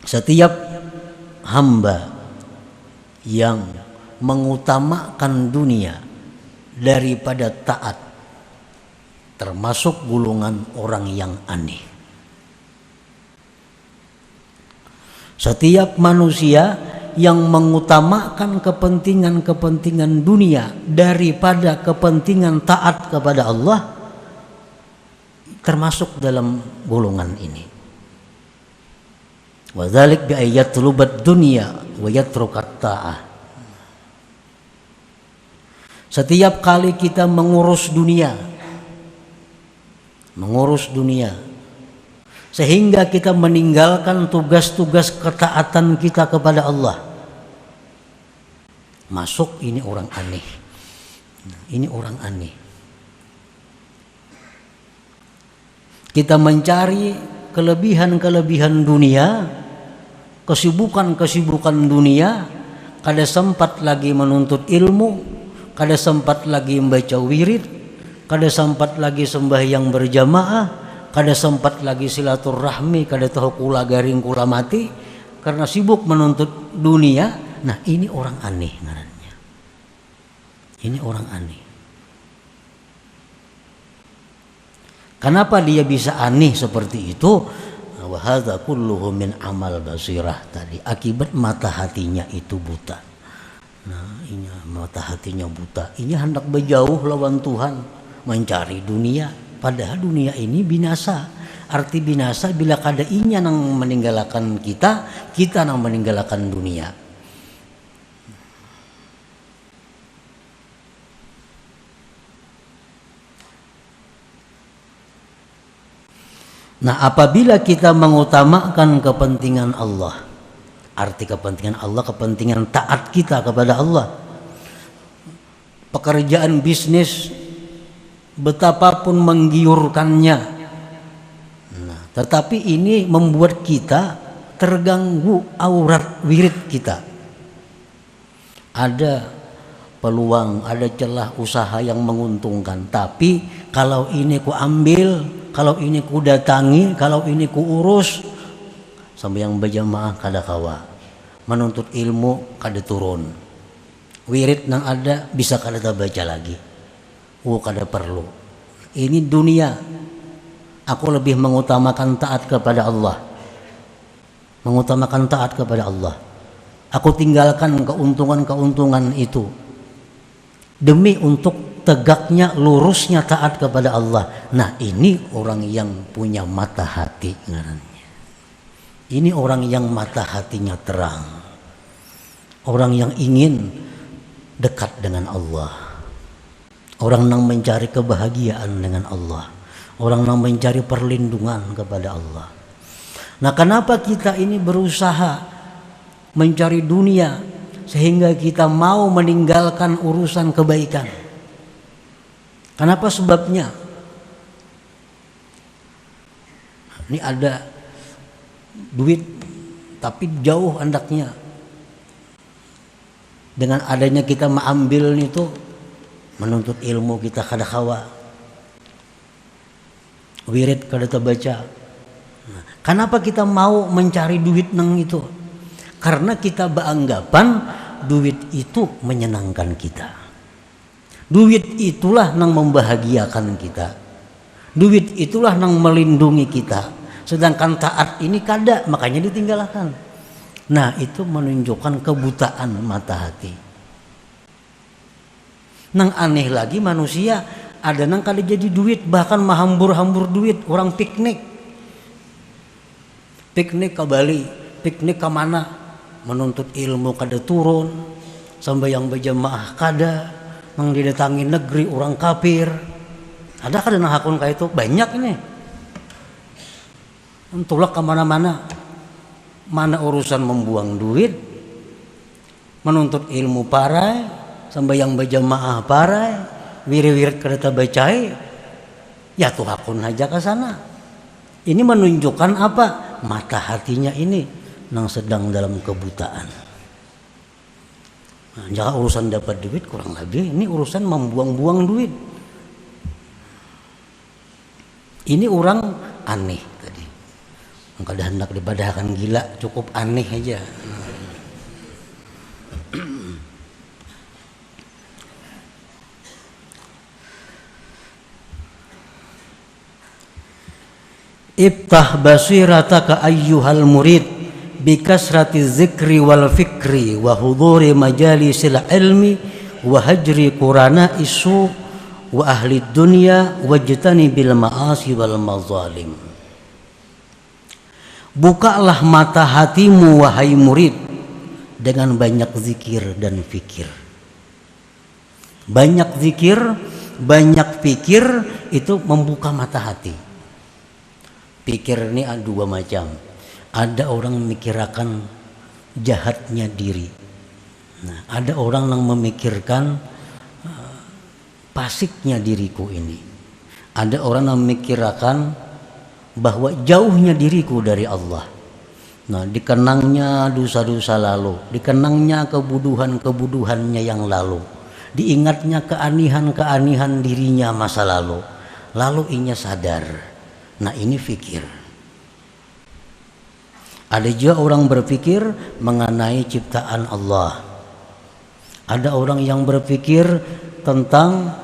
Setiap hamba yang mengutamakan dunia daripada taat termasuk golongan orang yang aneh. Setiap manusia yang mengutamakan kepentingan-kepentingan dunia daripada kepentingan taat kepada Allah termasuk dalam golongan ini. Wa dzalik bi ayatlubad dunya wa yatrukat ta'ah. Setiap kali kita mengurus dunia sehingga kita meninggalkan tugas-tugas ketaatan kita kepada Allah, masuk ini orang aneh. Ini orang aneh. Kita mencari kelebihan-kelebihan dunia, kesibukan-kesibukan dunia, kada sempat lagi menuntut ilmu, kada sempat lagi membaca wirid, kada sempat lagi sembahyang berjamaah, kada sempat lagi silaturahmi, kada tahu kula garing kula mati karena sibuk menuntut dunia. Nah, ini orang aneh ngarannya. Ini orang aneh. Kenapa dia bisa aneh seperti itu? Wa hadza kulluhu min amal basirah tadi. Akibat mata hatinya itu buta. Nah, ini mata hatinya buta. Ini hendak berjauh lawan Tuhan, mencari dunia. Padahal dunia ini binasa. Arti binasa bila kada inya nang meninggalkan kita, kita nang meninggalkan dunia. Nah, apabila kita mengutamakan kepentingan Allah, arti kepentingan Allah, kepentingan taat kita kepada Allah, pekerjaan bisnis betapapun menggiurkannya, nah, tetapi ini membuat kita terganggu aurat wirid kita. Ada peluang, ada celah usaha yang menguntungkan, tapi kalau ini ku ambil, kalau ini ku datangi, kalau ini ku urus, sampai yang berjamaah kada kawa, menuntut ilmu kada turun, wirid nang ada bisa kada baca lagi, kada perlu. Ini dunia. Aku lebih mengutamakan taat kepada Allah, mengutamakan taat kepada Allah. Aku tinggalkan keuntungan-keuntungan itu demi untuk tegaknya, lurusnya taat kepada Allah. Nah, ini orang yang punya mata hati ngarannya. Ini orang yang mata hatinya terang, orang yang ingin dekat dengan Allah, orang yang mencari kebahagiaan dengan Allah, orang yang mencari perlindungan kepada Allah. Nah, kenapa kita ini berusaha mencari dunia sehingga kita mau meninggalkan urusan kebaikan? Kenapa sebabnya? Ini ada duit tapi jauh andaknya. Dengan adanya kita mengambil itu, menuntut ilmu kita kada kawa, wirid kada terbaca. Nah, kenapa kita mau mencari duit nang itu? Karena kita beranggapan duit itu menyenangkan kita. Duit itulah yang membahagiakan kita. Duit itulah yang melindungi kita. Sedangkan taat ini kada, makanya ditinggalkan. Nah, itu menunjukkan kebutaan mata hati. Nang aneh lagi manusia, ada nang kada jadi duit, bahkan mahambur-hambur duit. Orang piknik ke Bali, piknik ke mana, menuntut ilmu kada turun, sampai yang berjamaah kada, nang didatangi negeri orang kafir. Ada kada nang hakun kayak itu? Banyak ini. Entulak kemana-mana. Mana urusan membuang duit, menuntut ilmu parai, sampai yang berjamaah parai, wirid-wirid kada bacai, ya tuh hakun aja ke sana. Ini menunjukkan apa? Mata hatinya ini nang sedang dalam kebutaan. Nah, jangan urusan dapat duit kurang lebih, ini urusan membuang-buang duit. Ini orang aneh tadi. Engkau dah hendak dibadahkan gila, cukup aneh aja. Iftah basirataka ayyuhal murid bikasrati zikri wal fikri wa huduri majalisil ilmi wa hajri qurana isu wa ahli dunya wajtani bil ma'asi wal mazalim. Bukalah mata hatimu wahai murid dengan banyak zikir dan fikir. Banyak zikir, banyak fikir itu membuka mata hati. Pikir ini ada dua macam. Ada orang memikirkan jahatnya diri. Nah, ada orang yang memikirkan pasiknya diriku ini. Ada orang yang memikirkan bahwa jauhnya diriku dari Allah. Nah, dikenangnya dosa-dosa lalu, dikenangnya kebuduhan-kebuduhannya yang lalu, diingatnya keanihan-keanihan dirinya masa lalu. Lalu inya sadar. Nah, ini fikir. Ada juga orang berpikir mengenai ciptaan Allah. Ada orang yang berpikir tentang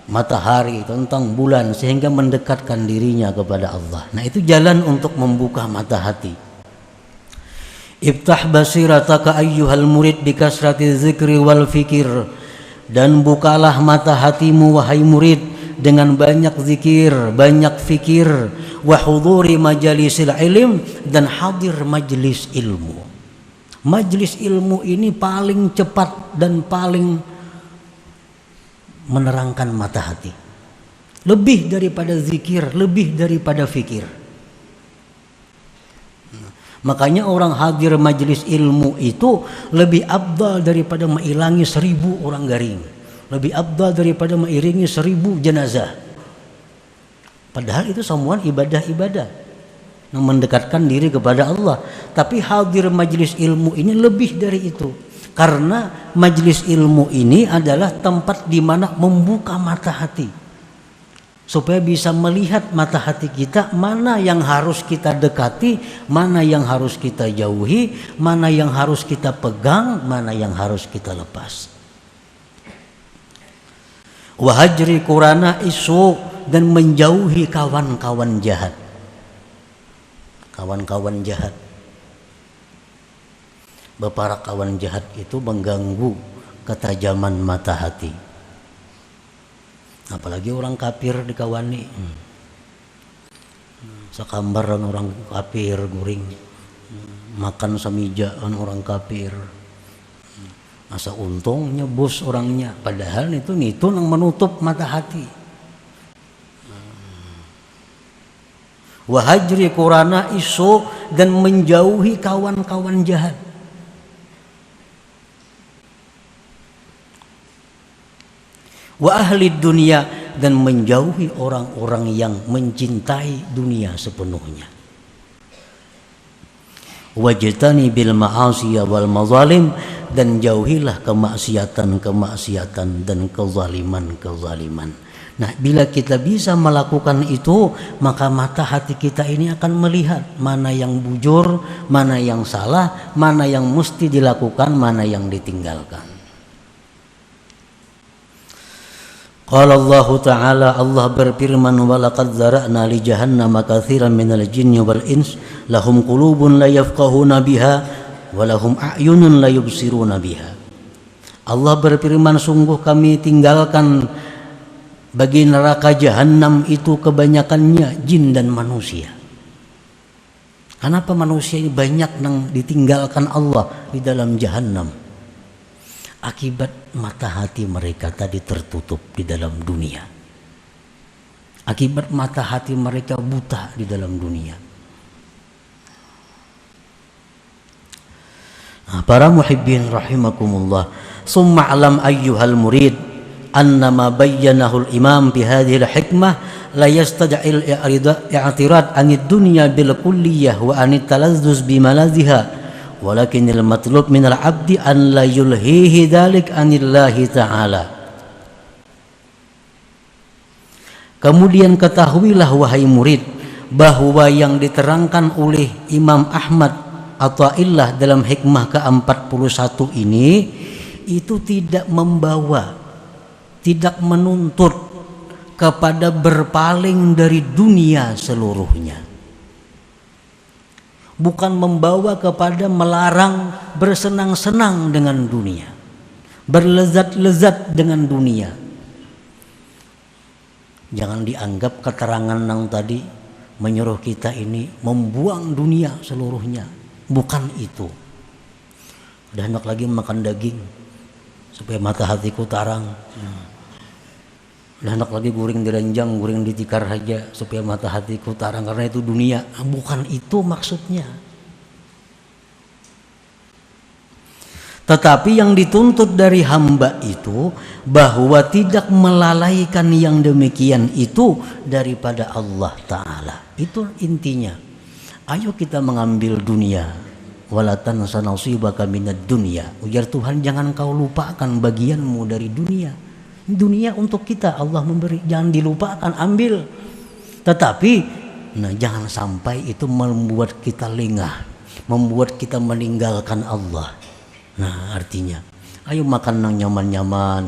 matahari, tentang bulan, sehingga mendekatkan dirinya kepada Allah. Nah, itu jalan untuk membuka mata hati. Iftah basirataka ayyuhal murid bikasrati zikri wal fikir. Dan bukalah mata hatimu wahai murid dengan banyak zikir, banyak fikir, wa huduri majalisil ilm, dan hadir majlis ilmu. Majlis ilmu ini paling cepat dan paling menerangkan mata hati. Lebih daripada zikir, lebih daripada fikir. Makanya orang hadir majlis ilmu itu lebih afdal daripada mengilangi 1000 orang garing. Lebih afdal daripada mengiringi 1000 jenazah. Padahal itu semua ibadah-ibadah yang mendekatkan diri kepada Allah. Tapi hadir majlis ilmu ini lebih dari itu. Karena majlis ilmu ini adalah tempat di mana membuka mata hati. Supaya bisa melihat mata hati kita, mana yang harus kita dekati, mana yang harus kita jauhi, mana yang harus kita pegang, mana yang harus kita lepas. Wahajri qurana isu, dan menjauhi kawan-kawan jahat. Kawan-kawan jahat. Para kawan jahat itu mengganggu ketajaman mata hati. Apalagi orang kafir dikawani. Sakambaran orang kafir guring. Makan samijaan orang kafir. Masa untungnya bos orangnya, padahal itu yang menutup mata hati. Wahajri qurana isu, dan menjauhi kawan-kawan jahat. Wa ahli dunia, dan menjauhi orang-orang yang mencintai dunia sepenuhnya. Wajtani bil ma'asi wal mazalim, dan jauhilah kemaksiatan-kemaksiatan dan kezaliman-kezaliman. Nah, bila kita bisa melakukan itu, maka mata hati kita ini akan melihat mana yang bujur, mana yang salah, mana yang mesti dilakukan, mana yang ditinggalkan. Qala Allah Ta'ala, Allah berfirman, walaqad zara'na li jahannama katsiran minal jinni wal ins lahum qulubun la yafqahuna biha wa lahum a'yunun la yubsiruna biha. Allah berfirman, sungguh kami tinggalkan bagi neraka jahanam itu kebanyakannya jin dan manusia. Kenapa manusia ini banyak yang ditinggalkan Allah di dalam jahanam? Akibat mata hati mereka tadi tertutup di dalam dunia. Akibat mata hati mereka buta di dalam dunia. Nah, para muhibbin rahimakumullah, summa alam ayyuhal murid annama bayyanahu al-imam bi hadhihi al-hikmah la yastad'il i'tirad anid dunya bil kulliyah wa anit talazzuz bi malaziha, walakinil matlub minal abdi an la yulhihi dzalik anillahi ta'ala. Kemudian ketahuilah wahai murid bahwa yang diterangkan oleh Imam Ahmad Athaillah dalam hikmah ke-41 ini itu tidak membawa, tidak menuntut kepada berpaling dari dunia seluruhnya. Bukan membawa kepada melarang bersenang-senang dengan dunia, berlezat-lezat dengan dunia. Jangan dianggap keterangan yang tadi menyuruh kita ini membuang dunia seluruhnya. Bukan itu. Udah hendak lagi makan daging supaya mata hatiku tarang. Udah hendak lagi guring di ranjang, guring di tikar saja supaya mata hatiku tarang, karena itu dunia. Bukan itu maksudnya. Tetapi yang dituntut dari hamba itu bahwa tidak melalaikan yang demikian itu daripada Allah Ta'ala. Itu intinya. Ayo kita mengambil dunia. Wala tansa nasibaka minad dunya. Ujar Tuhan, jangan kau lupakan bagianmu dari dunia. Dunia untuk kita Allah memberi, jangan dilupakan, ambil. Tetapi jangan sampai itu membuat kita lengah, membuat kita meninggalkan Allah. Artinya ayo makan nang nyaman-nyaman,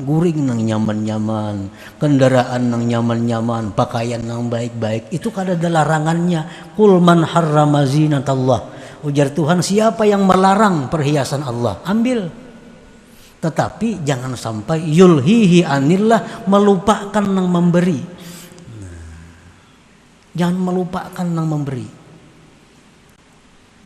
guring nang nyaman-nyaman, kendaraan nang nyaman-nyaman, pakaian nang baik-baik. Itu kan ada larangannya. Qul man harrama zinatallah. Ujar Tuhan, siapa yang melarang perhiasan Allah, ambil. Tetapi jangan sampai yulhihi anillah, melupakan nang memberi. Jangan melupakan nang memberi.